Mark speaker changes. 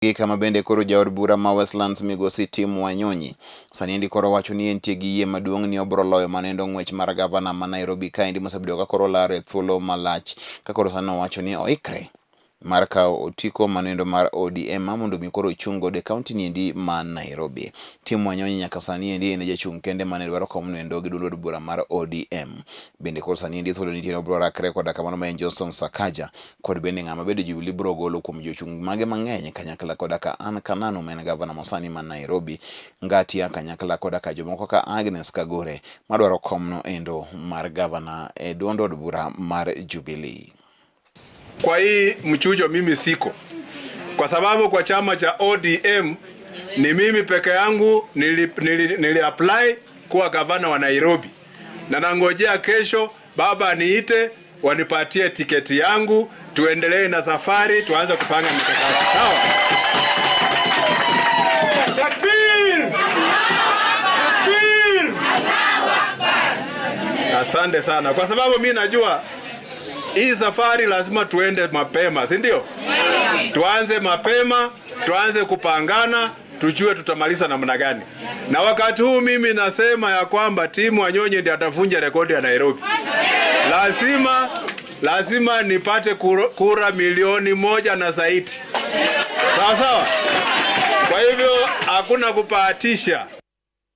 Speaker 1: Kama bende koro jaod bura ma Westlands migosi timu Wanyonyi sani endi koro wacho ni entie gi yie maduong' ni obro loyo manendo ng'wech mar gavana ma Nairobi ka endi mosebedo ka koro lare thuolo malach ka koro sani owacho ni oikre mar kawo otiko manendo mar ODM mondo mi koro chung godo e kaunti ni endi ma Nairobi. Timu Wanyonyi nyaka sani endi ne jachung' kende mane dwaro komno endo gi duond bura mar ODM. Bende koro sani endi thuolo nitie obro rakre koda kamano ma en Johnson Sakaja kod bende ng'ama bedo Jubilee bro golo kuom jochung' mage mang'eny kanyakla koda ka an Kananu men gavana mosani ma Nairobi, Ngatia kanyakla koda ka jomoko ka Agnes Kagore madwaro komno endo mar gavana e duond bura mar Jubilee.
Speaker 2: Kwa hii mchujo mimi siko, kwa sababu kwa chama cha ODM ni mimi peke yangu nili apply kuwa gavana wa Nairobi, na nangojea kesho baba niite wanipatie tiketi yangu tuendelee na safari, tuanze kupanga mikakati. Sawa? Takbir! Takbir! Asante sana, kwa sababu mimi najua hii safari lazima tuende mapema, si ndio? Tuanze mapema, tuanze kupangana, tujue tutamaliza namna gani. Na wakati huu mimi nasema ya kwamba timu Wanyonyi ndiye atavunja rekodi ya Nairobi. Lazima nipate kura milioni 1 na zaidi. Sawa sawa? Kwa hivyo hakuna kupatisha.